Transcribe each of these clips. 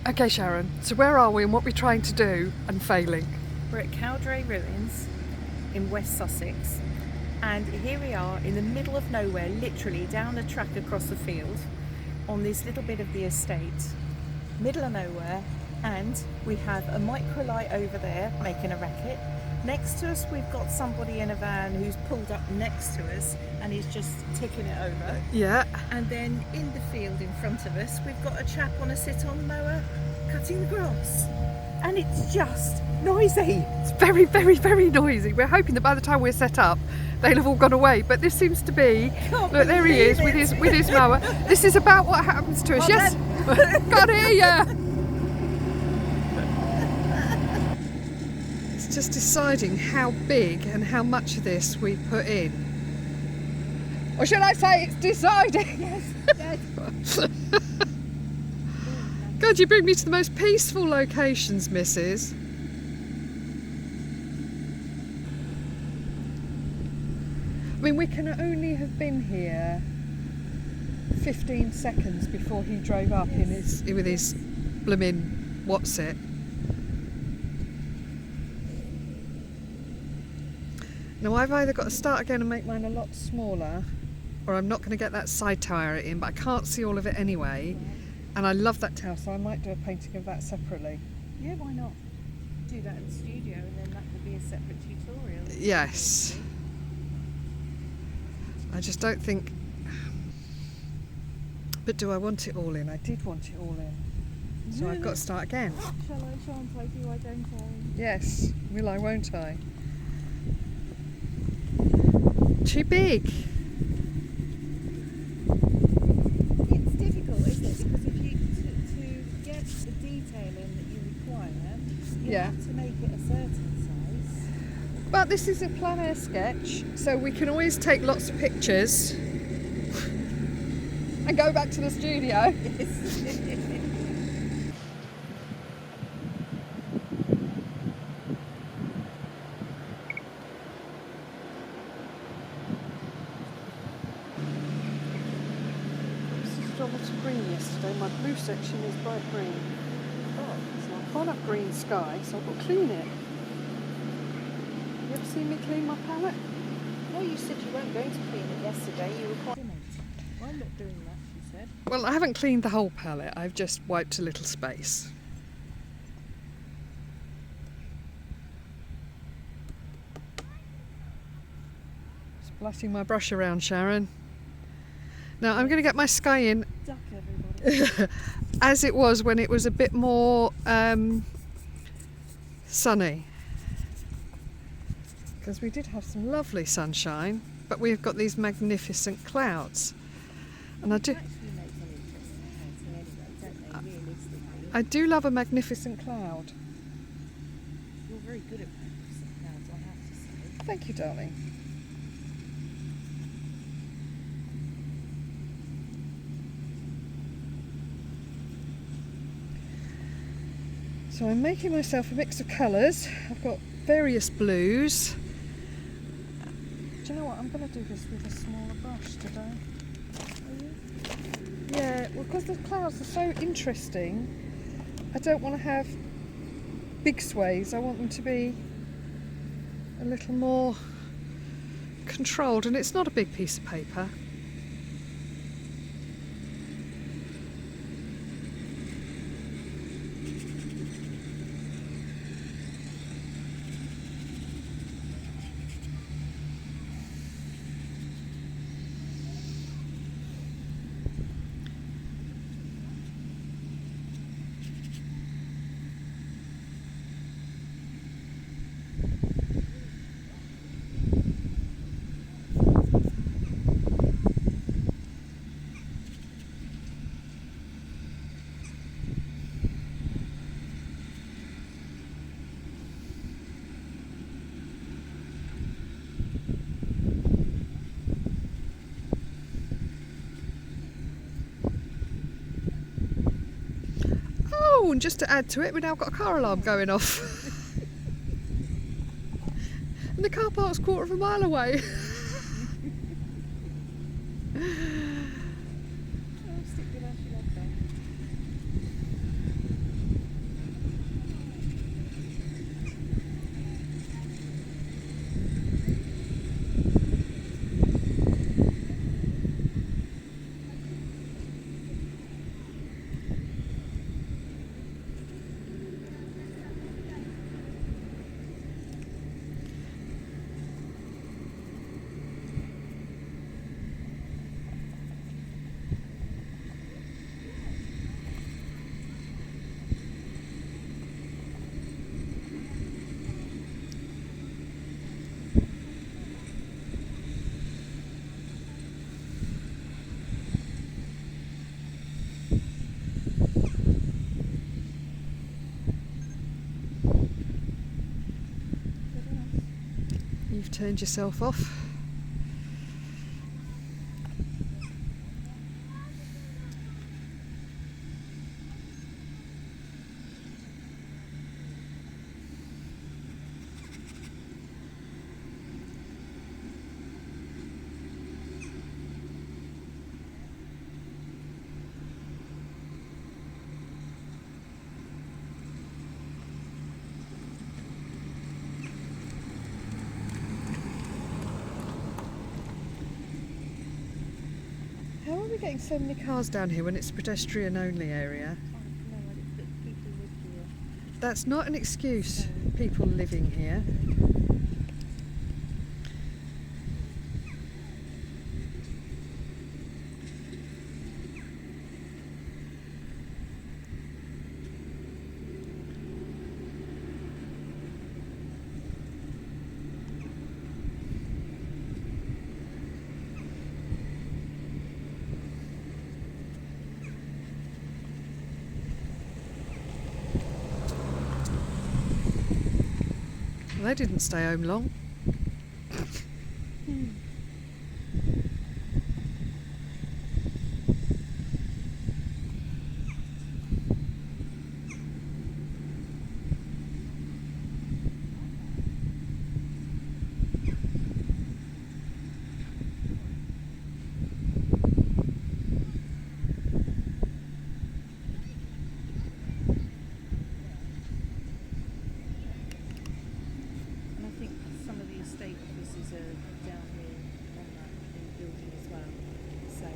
Okay, Sharon, so where are we and what we're trying to do and failing? We're at Cowdray Ruins in West Sussex, and here we are in the middle of nowhere, literally down a track across the field on this little bit of the estate, middle of nowhere, and we have a microlight over there making a racket. Next to us we've got somebody in a van who's pulled up next to us and he's just ticking it over. Yeah. And then in the field in front of us we've got a chap on a sit-on mower cutting the grass, and it's just noisy. It's very, very, very noisy. We're hoping that by the time we're set up, they'll have all gone away. But this seems to be. Look, there he is with his mower. This is about what happens to us. Yes, can't hear you. It's just deciding how big and how much of this we put in. Or should I say, it's deciding. Yes. God, you bring me to the most peaceful locations, Mrs. I mean, we can only have been here 15 seconds before he drove up in with his blooming what's it. Now I've either got to start again and make mine a lot smaller, or I'm not going to get that side tower in, but I can't see all of it anyway. And I love that tower, so I might do a painting of that separately. Yeah, why not? Do that in the studio and then that will be a separate tutorial. Yes. I just don't think... But do I want it all in? I did want it all in. So I've got to start again. Shall I, shan't I, do I, don't I? Yes. Will I, won't I? Too big. It's difficult, isn't it? Because if you, to get the detailing that you require, you have to make it a certain size. But this is a plein air sketch, so we can always take lots of pictures and go back to the studio. Green yesterday. My blue section is bright green. Oh, so I can't have green sky, so I've got to clean it. You ever seen me clean my palette? No, you said you weren't going to clean it yesterday. You were quite... I'm not doing that, she said. Well, I haven't cleaned the whole palette. I've just wiped a little space. Splatting my brush around, Sharon. Now I'm going to get my sky in Duck, everybody. as it was when it was a bit more sunny, because we did have some lovely sunshine, but we've got these magnificent clouds, and I do love a magnificent cloud. You're very good at magnificent clouds, I have to say. Thank you, darling. So I'm making myself a mix of colours. I've got various blues. Do you know what? I'm going to do this with a smaller brush today. Are you? Yeah, well, because the clouds are so interesting, I don't want to have big sways. I want them to be a little more controlled, and it's not a big piece of paper. Oh, and just to add to it, we've now got a car alarm going off. And the car park's a quarter of a mile away. turned yourself off. How are we getting so many cars down here when it's a pedestrian only area? That's not an excuse, people living here. They didn't stay home long. Down here on that building as well. So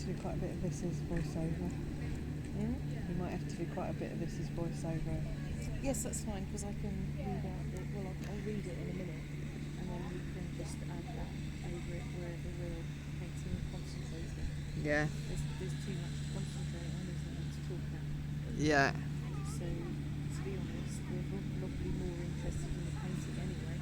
do quite a bit of this as voiceover. You might have to do quite a bit of this as voiceover. Yes, that's fine, because I can read out I'll read it in a minute, and then we can just add that over it wherever we're painting and concentrating. Yeah. There's too much to concentrate on, isn't there, to talk about. Yeah. So, to be honest, we're probably more interested in the painting anyway.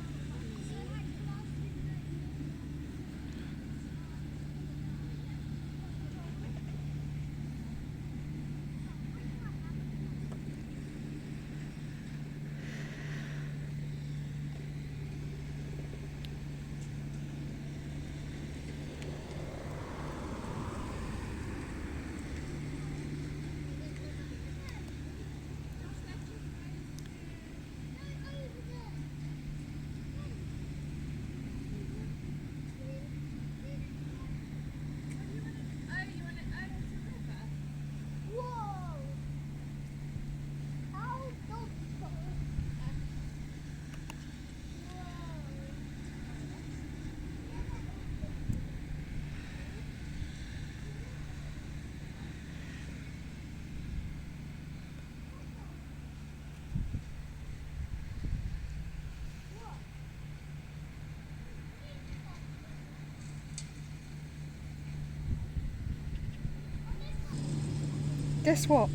Guess what?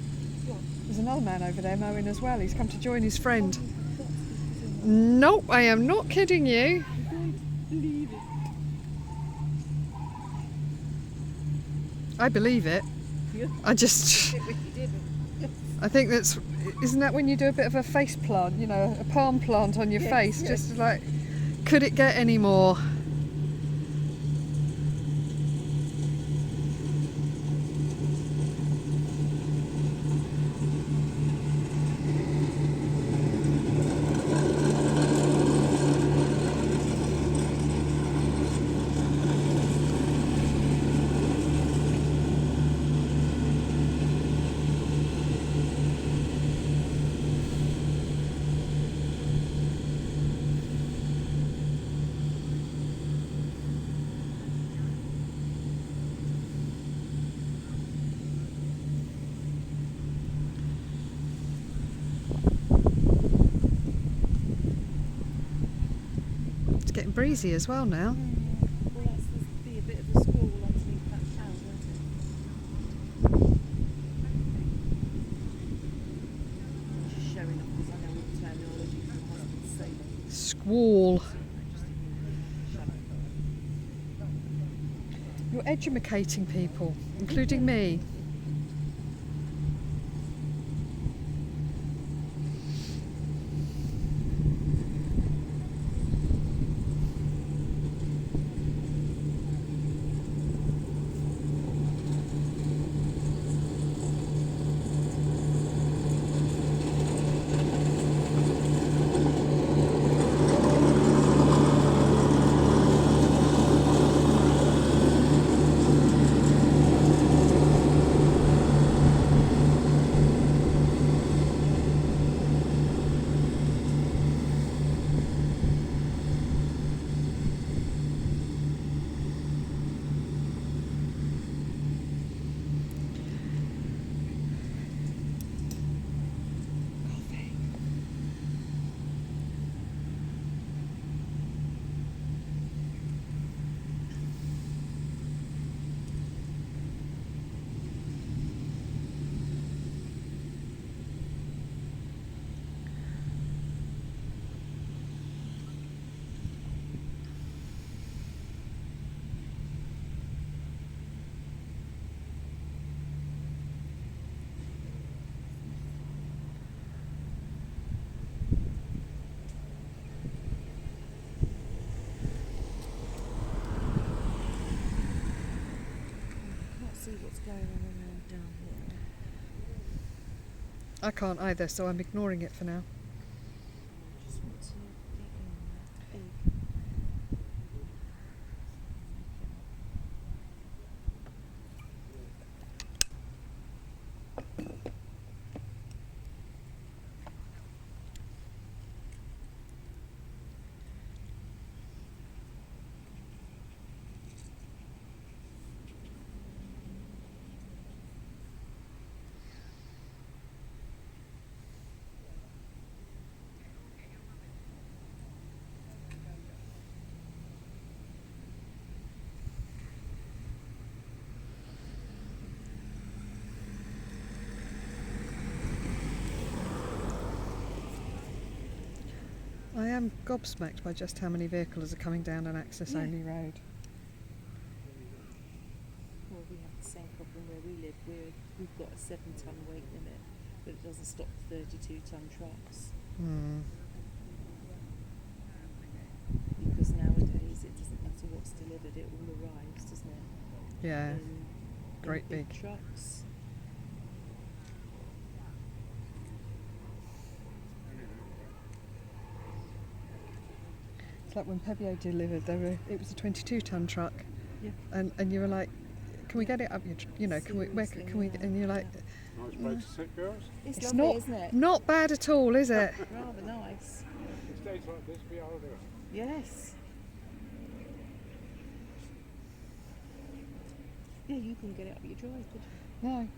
There's another man over there mowing as well. He's come to join his friend. Nope, I am not kidding you. I believe it. I just... I think that's... Isn't that when you do a bit of a face plant, you know, a palm plant on your face? Yes. Just like, could it get any more? getting breezy as well now. Well, that's be a bit of a squall underneath that cloud, won't it? Just showing off because I know all the terminology from husband's sailing. Squall. So, just shut up. You're educating people, including me. See what's going on down here. I can't either, so I'm ignoring it for now. I just want to get in that big. I am gobsmacked by just how many vehicles are coming down an access-only road. Well, we have the same problem where we live. We've got a 7-ton weight limit, but it doesn't stop 32-ton trucks. Because nowadays it doesn't matter what's delivered, it all arrives, doesn't it? Yeah, In great big big. trucks. It's like when Pebio delivered, it was a 22-ton truck, Yeah. and you were like, "Can we get it up? Can we? Where Seriously, can we?" yeah. And you're like, Nice place to sit, girls. It's "It's lovely, not isn't it? not bad at all, is it?" Rather nice. It's days like this, we are there. Yes. Yeah, you couldn't get it up your drive, could you? No.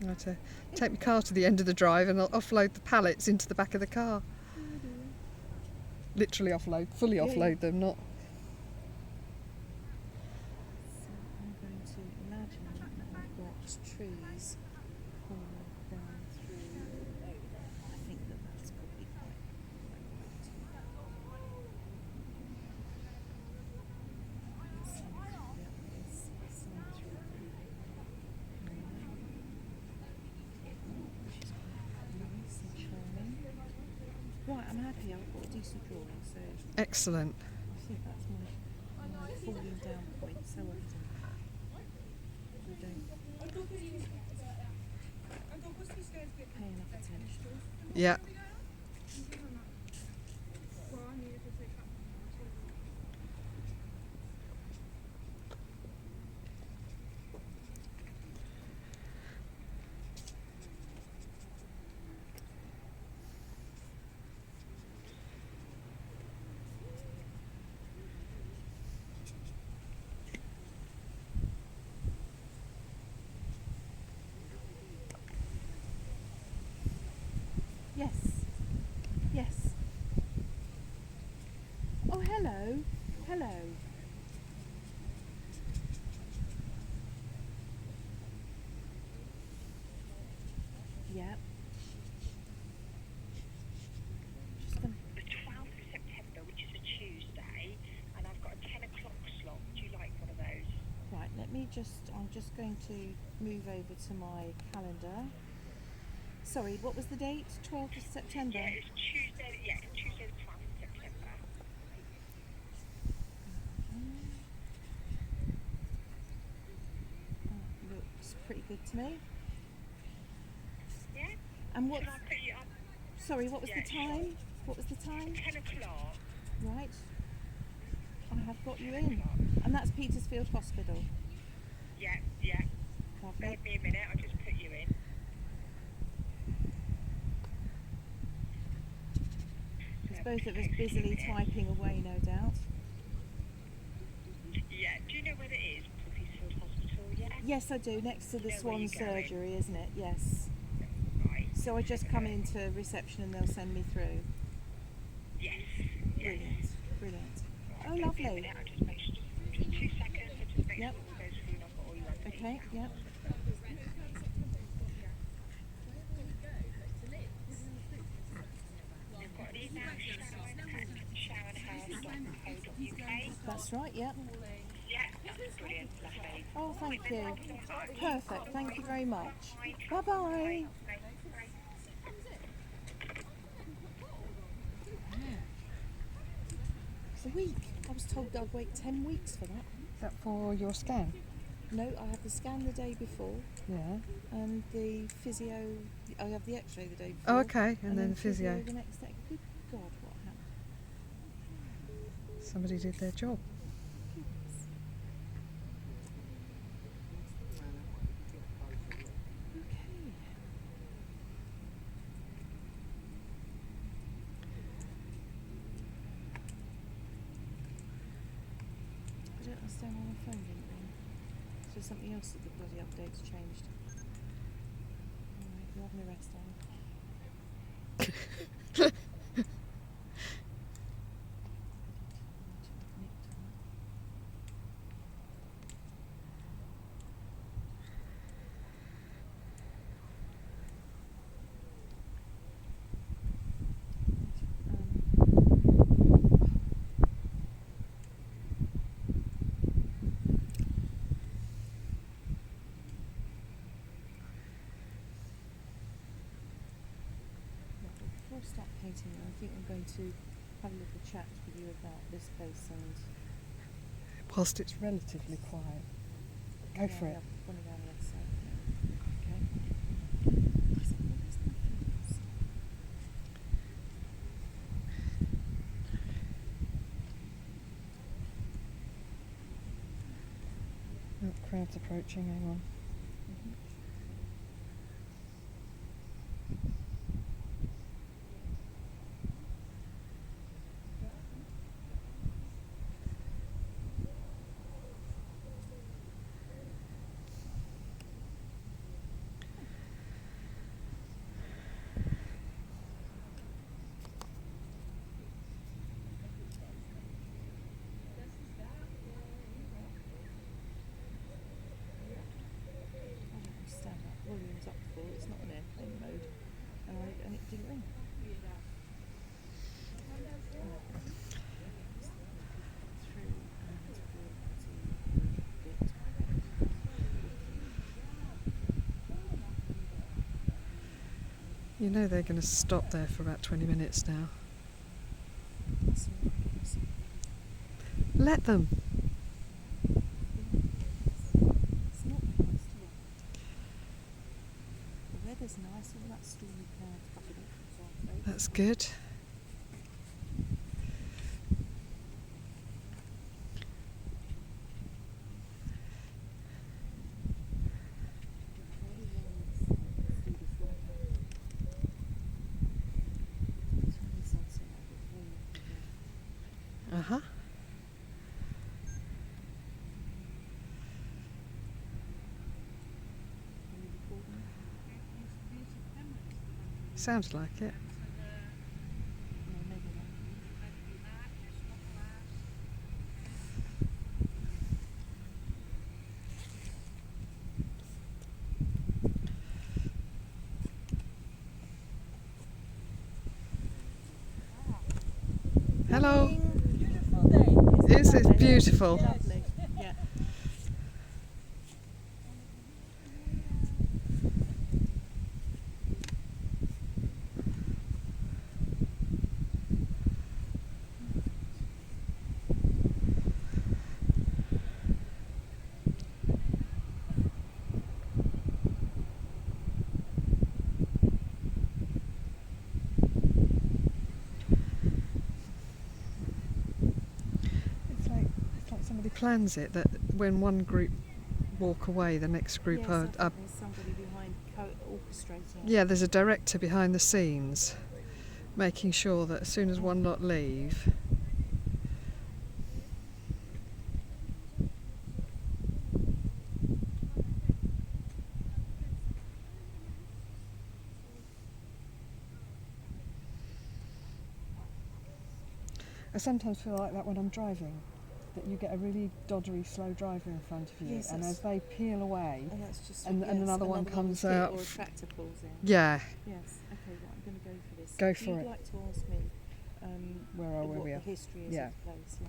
I had to take my car to the end of the drive and I'll offload the pallets into the back of the car. Literally offload, fully Yeah, offload them, not. So I'm going to imagine that I've got trees coming down through. I think that's probably quite right. Nice and charming. Right, I'm happy. I've got a decent drawing, so Excellent. I think that's my falling down point so often. I don't pay enough attention. Yeah. Yes. Yes. Oh, hello. Hello. Yep. Just gonna, The 12th of September, which is a Tuesday, and I've got a 10 o'clock slot. Do you like one of those? right, I'm just going to move over to my calendar. Sorry, what was the date? 12th of September? Yeah, it's Tuesday. Yeah, it's Tuesday the 12th of September. That looks pretty good to me. Yeah. And what's, Shall I put you up? sorry, what was the Yeah, time? sure. What was the time? 10 o'clock. Right. I have got you in. And that's Petersfield Hospital. Yeah, yeah. Lovely. Bear with me a minute. I'll just put you in. There's both of us busily typing away, no doubt. Yeah. Do you know where it is? Petersfield Hospital. Yeah. Yes, I do. Next to the Know where Swan you're going. surgery, isn't it? Yes. Right. So I just come into reception and they'll send me through. Yes. Yes. Brilliant. Brilliant. Oh, Bear with me a lovely. minute. I'll just make sure. Just 2 seconds. I'll just make Yep. sure all goes through and I've got all your other Okay, details. yep. We've got an email, sharonhouse.co.uk. That's right, yep. Yeah, that's brilliant, lovely. Oh, thank you. Perfect. Thank you very much. Bye-bye. It's a week. I was told I'd wait 10 weeks for that. Is that for your scan? No, I have the scan the day before Yeah. and the physio, I have the x-ray the day before. Oh, okay. And then the physio. the next day. Good God, what happened? Somebody did their job. Okay. I don't understand why my phone didn't ring. So something else that the bloody update's changed. Alright, you're having a rest, Before I start painting, I think I'm going to have a little chat with you about this place and Whilst it's relatively quiet. Go for it. Running around the other side now. Okay. So where's my fingers? Oh, crowd's approaching, hang on. I don't understand that. Volume's up full, it's not in airplane mode. And it didn't ring. You know they're going to stop there for about 20 minutes now. Let them. It's not nice to watch. The weather's nice, all that stormy clouds buffing up from the That's good. Uh-huh. Sounds like it. No, maybe not. Hello. Beautiful day. It's beautiful. Lovely. Yeah. It's like somebody plans it, that when one group walk away, the next group Yes, are. I think there's somebody behind orchestrating it. Yeah, there's a director behind the scenes, making sure that as soon as one lot leave. I sometimes feel like that when I'm driving, that you get a really doddery slow driver in front of you, Yes, and that's- as they peel away, And that's just and another one comes hit out. or a tractor pulls in. Yeah, Yes. Okay. Well, I'm going to go for this. Go If for you'd it. like to ask me where are what we? the Are. history is Yeah. of the place. Yeah.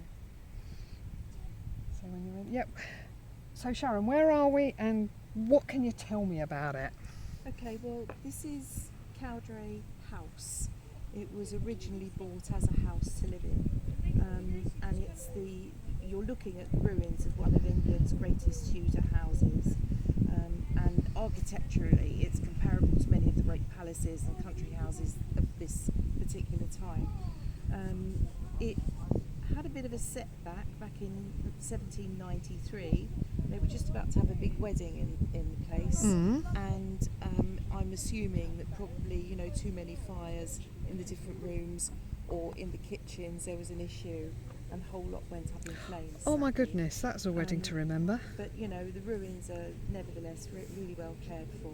So when you're in, yep. So Sharon, where are we, and what can you tell me about it? Okay, well, this is Cowdray House. It was originally bought as a house to live in, and you're looking at the ruins of one of England's greatest Tudor houses, and architecturally it's comparable to many of the great palaces and country houses of this particular time. It had a bit of a setback back in 1793. They were just about to have a big wedding in the place, and I'm assuming that probably too many fires in the different rooms or in the kitchens. There was an issue, and the whole lot went up in flames. Oh my sadly. goodness, that's a wedding to remember. But the ruins are nevertheless really well cared for,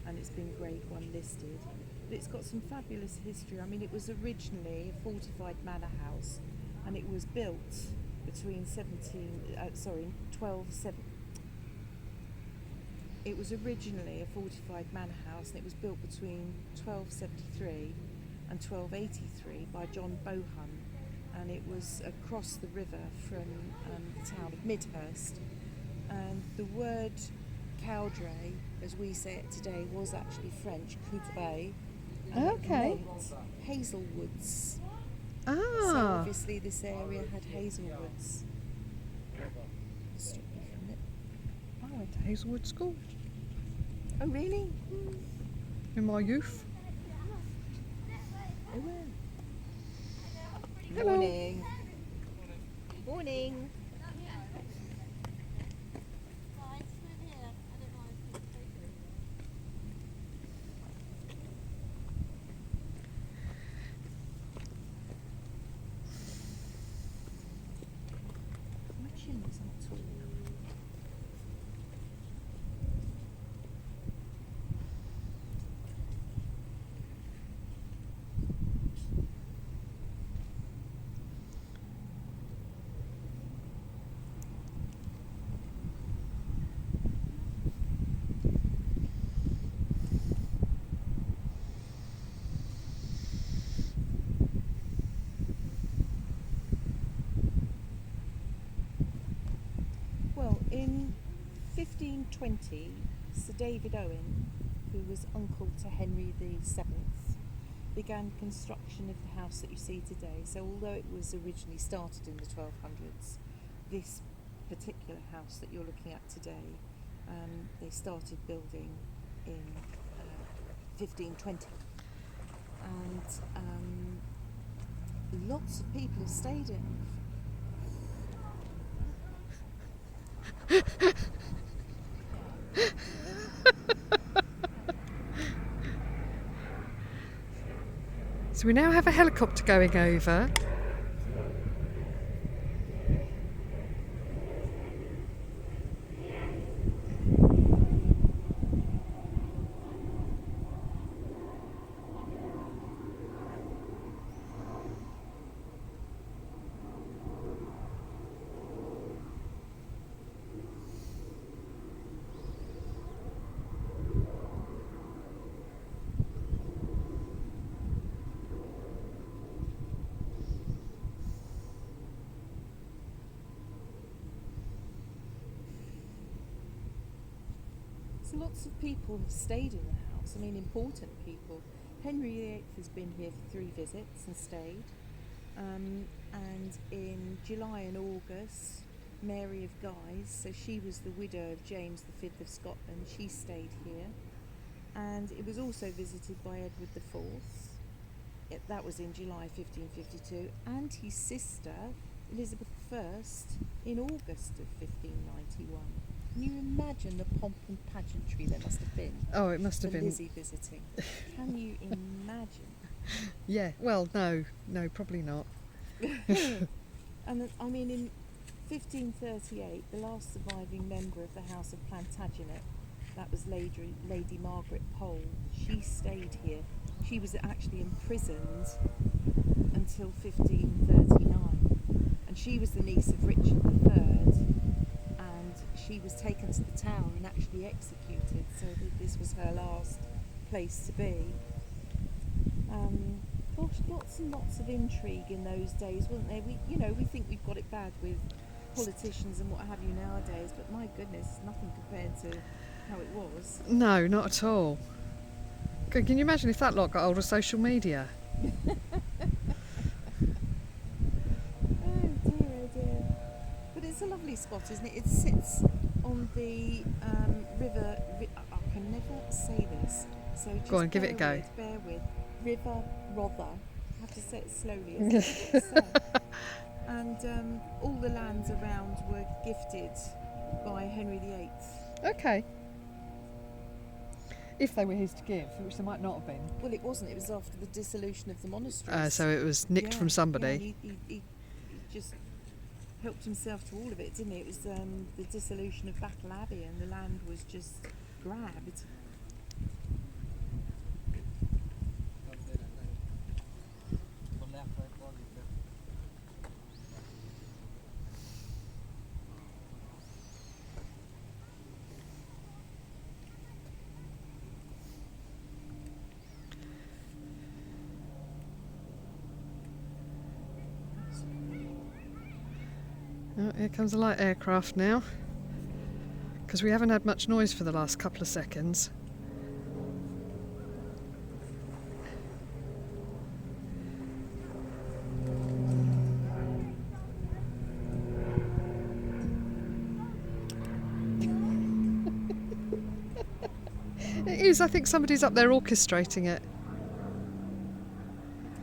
and it's been Grade 1 listed. But it's got some fabulous history. I mean, it was originally a fortified manor house, and it was built between 1270. It was originally a fortified manor house, and it was built between 1273 and 1283 by John Bohun, and it was across the river from the town of Midhurst. And the word Cowdray, as we say it today, was actually French, Cowdray, and Okay. it meant hazelwoods. So Ah, obviously this area had hazelwoods. Stop me from it. I went to Hazelwood School Oh really? in my youth. Oh well. Hello. Morning. Morning. My chin is not tall enough. Well, in 1520, Sir David Owen, who was uncle to Henry VII, began construction of the house that you see today. So although it was originally started in the 1200s, this particular house that you're looking at today, they started building in 1520. And lots of people have stayed in. So we now have a helicopter going over. lots of people have stayed in the house. I mean, important people. Henry VIII has been here for 3 visits and stayed. And in July and August, Mary of Guise, so she was the widow of James V of Scotland, she stayed here. And it was also visited by Edward IV. That was in July 1552, and his sister Elizabeth I in August of 1591. Can you imagine the pomp and pageantry there must have been? Oh, it must have for been. Lizzie visiting. Can you imagine? Yeah, well, no, probably not. And I mean, in 1538, the last surviving member of the House of Plantagenet, that was Lady Margaret Pole, she stayed here. She was actually imprisoned until 1539, and she was the niece of Richard III, and she was taken to the Tower and actually executed, so that this was her last place to be. Gosh, lots and lots of intrigue in those days, wasn't there? We think we've got it bad with politicians and what have you nowadays, but my goodness, nothing compared to how it was. No, not at all. Can you imagine if that lot got hold of social media? Oh dear. But it's a lovely spot, isn't it? It sits on the river. I can never say this, so just Go on, give it a go. Bear with. River Rother. I have to say it slowly. As it's said. And all the lands around were gifted by Henry VIII. Okay. If they were his to give, which they might not have been. Well, it wasn't. It was after the dissolution of the monasteries. So it was nicked from somebody. Yeah, he just helped himself to all of it, didn't he? It was the dissolution of Battle Abbey, and the land was just grabbed. Oh, here comes a light aircraft now, because we haven't had much noise for the last couple of seconds. It is, I think somebody's up there orchestrating it.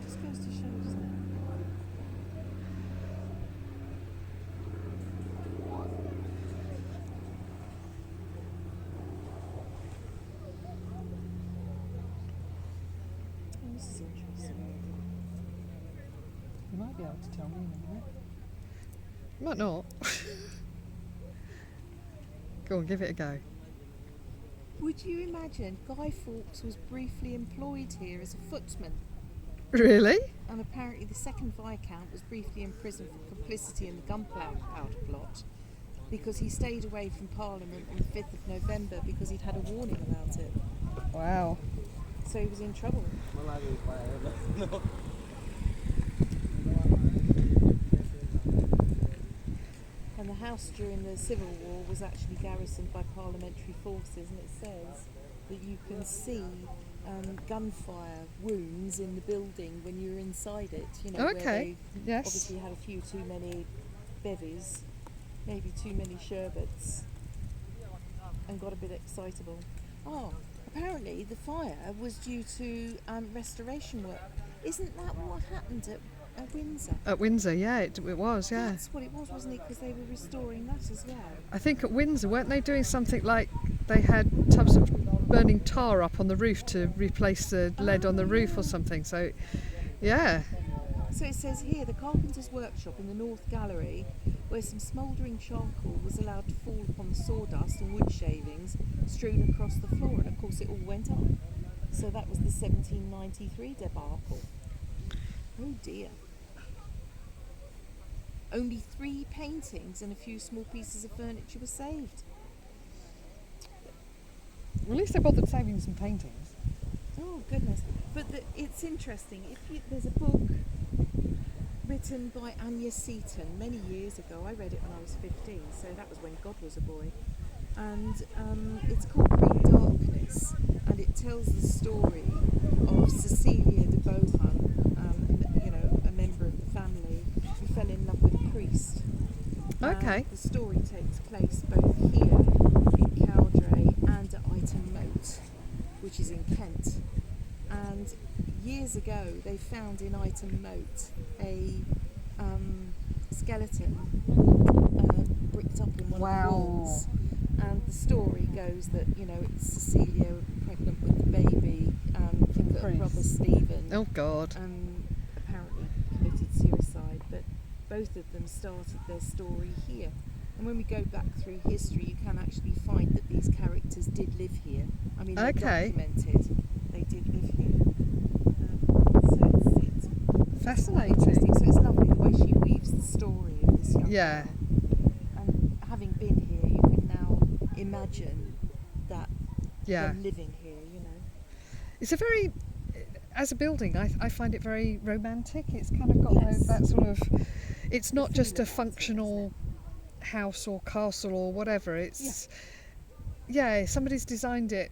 Just goes to show, doesn't it? Oh, this is interesting. You might be able to tell me in a minute. You might not. Go on, give it a go. Would you imagine Guy Fawkes was briefly employed here as a footman? Really? And apparently the second Viscount was briefly imprisoned for complicity in the gunpowder plot because he stayed away from Parliament on the 5th of November because he'd had a warning about it. Wow. So he was in trouble. And the house during the Civil War was actually garrisoned by parliamentary forces, and it says that you can see gunfire wounds in the building when you're inside it. You know, Okay. where they Yes. obviously had a few too many bevies, maybe too many sherbets, and got a bit excitable. Oh, apparently the fire was due to restoration work. Isn't that what happened at Windsor? At Windsor, yeah, it was, yeah. That's what it was, wasn't it? Because they were restoring that as well. I think at Windsor, weren't they doing something like they had tubs of burning tar up on the roof to replace the lead on the roof or something? So, yeah. So it says here, the carpenter's workshop in the North Gallery, where some smouldering charcoal was allowed to fall upon the sawdust and wood shavings strewn across the floor, and of course it all went up. So that was the 1793 debacle. Oh dear. Only 3 paintings and a few small pieces of furniture were saved. Well, at least they bothered saving some paintings. Oh goodness! But it's interesting. There's a book written by Anya Seton many years ago. I read it when I was 15, so that was when God was a boy. and it's called Green Darkness, and it tells the story of Cecilia de Bohun, a member of the family who fell in love with a priest. Okay. The story takes place both here in Cowdray and at Ighton Moat, which is in Kent. And years ago, they found in Ighton Moat a skeleton bricked up in one of the walls. And the story goes that, it's Cecilia pregnant with the baby, that her brother Stephen Oh God. apparently committed suicide, but both of them started their story here. And when we go back through history, you can actually find that these characters did live here. I mean, they're Okay. documented. They did live here. So it's Fascinating. interesting. So it's lovely the way she weaves the story of this young Yeah. girl. And having been here, you can now imagine that Yeah. them living here, It's a very, as a building, I find it very romantic. It's kind of got Yes. that sort of, it's not feel just a about it, functional house or castle or whatever. It's, yeah, somebody's designed it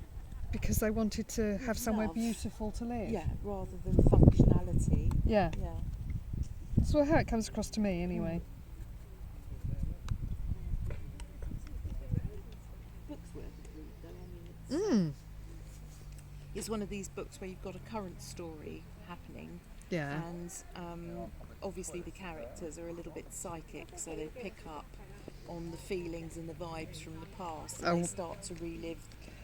because they wanted to have somewhere Love. beautiful to live. Yeah, rather than functionality. Yeah. Yeah. That's how it comes across to me anyway. Book's worth a read, though. I mean, it's one of these books where you've got a current story happening, Yeah. and obviously the characters are a little bit psychic, so they pick up on the feelings and the vibes from the past, and they start to relive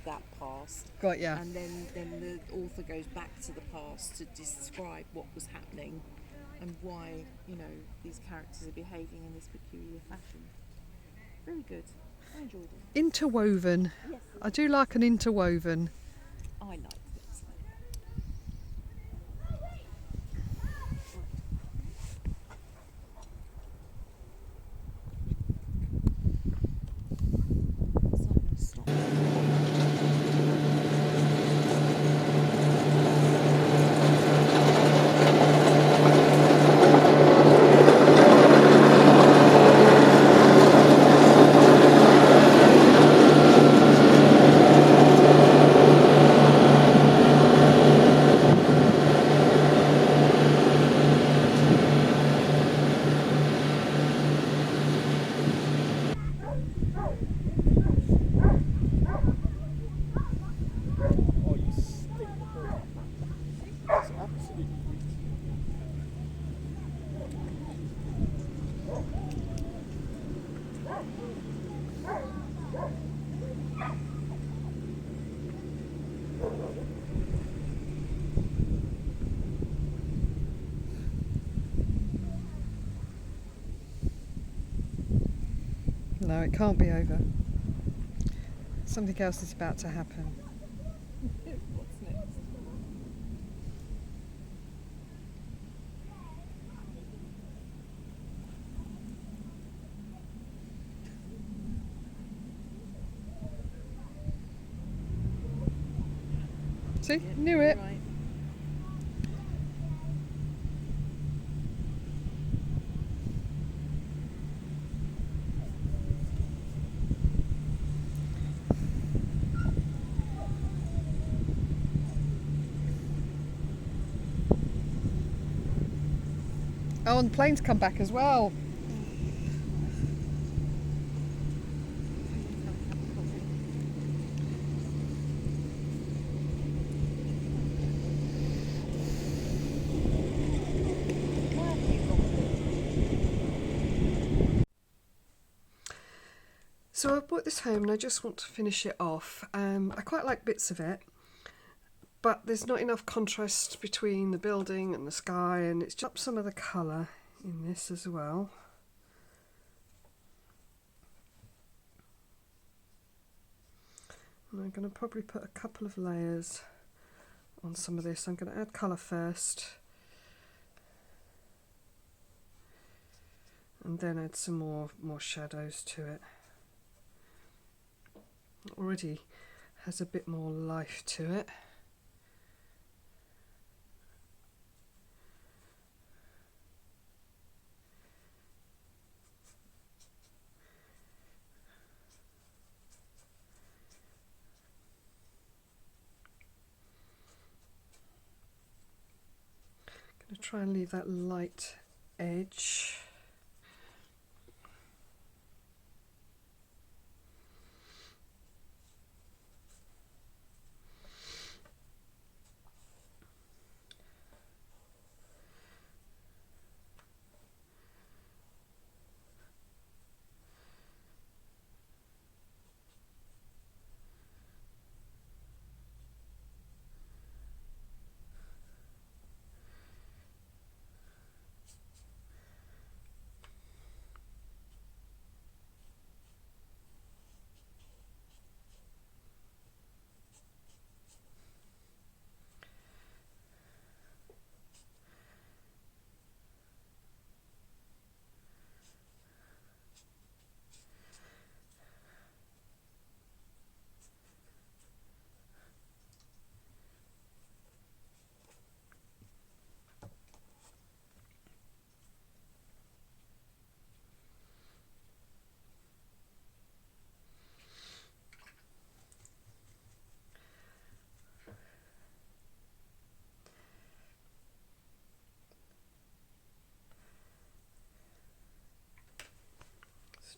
that past. Got ya. And then the author goes back to the past to describe what was happening and why, these characters are behaving in this peculiar fashion. Very good. I enjoyed it. Interwoven. Yes, I do like an interwoven. I liked it. So I'm going to stop. Oh, you stink the bird. It's absolutely beautiful. No, it can't be over. Something else is about to happen. What's next? See? Knew it. Right. Oh, and the plane's come back as well. So I bought this home and I just want to finish it off. I quite like bits of it, but there's not enough contrast between the building and the sky, and it's just up some of the colour in this as well. And I'm going to probably put a couple of layers on some of this. I'm going to add colour first, and then add some more shadows to it. It already has a bit more life to it. try and leave that light edge.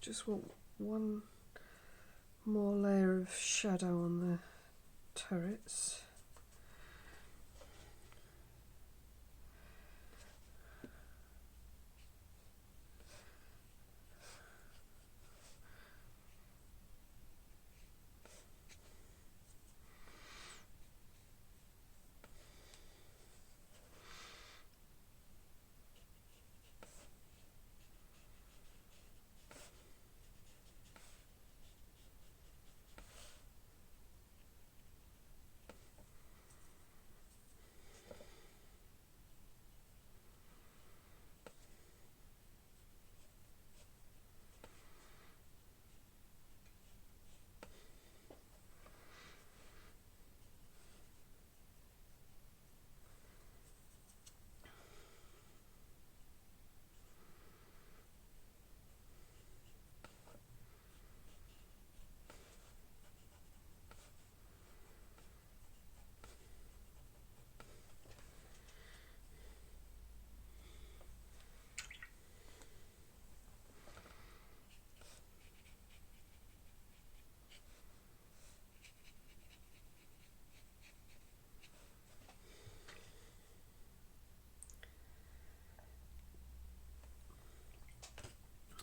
Just want one more layer of shadow on the turrets.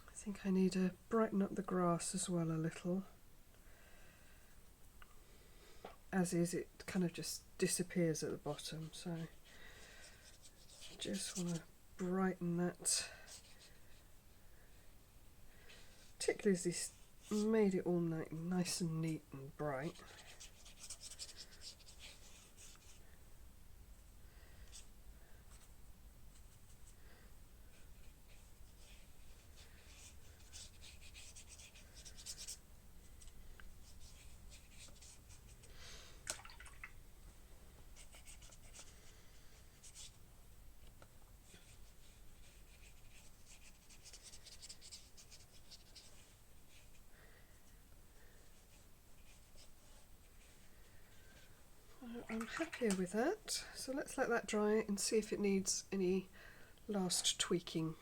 I think I need to brighten up the grass as well a little. As is, it kind of just disappears at the bottom, so just want to brighten that. Particularly as this made it all nice and neat and bright. I'm happier with that, so let's let that dry and see if it needs any last tweaking.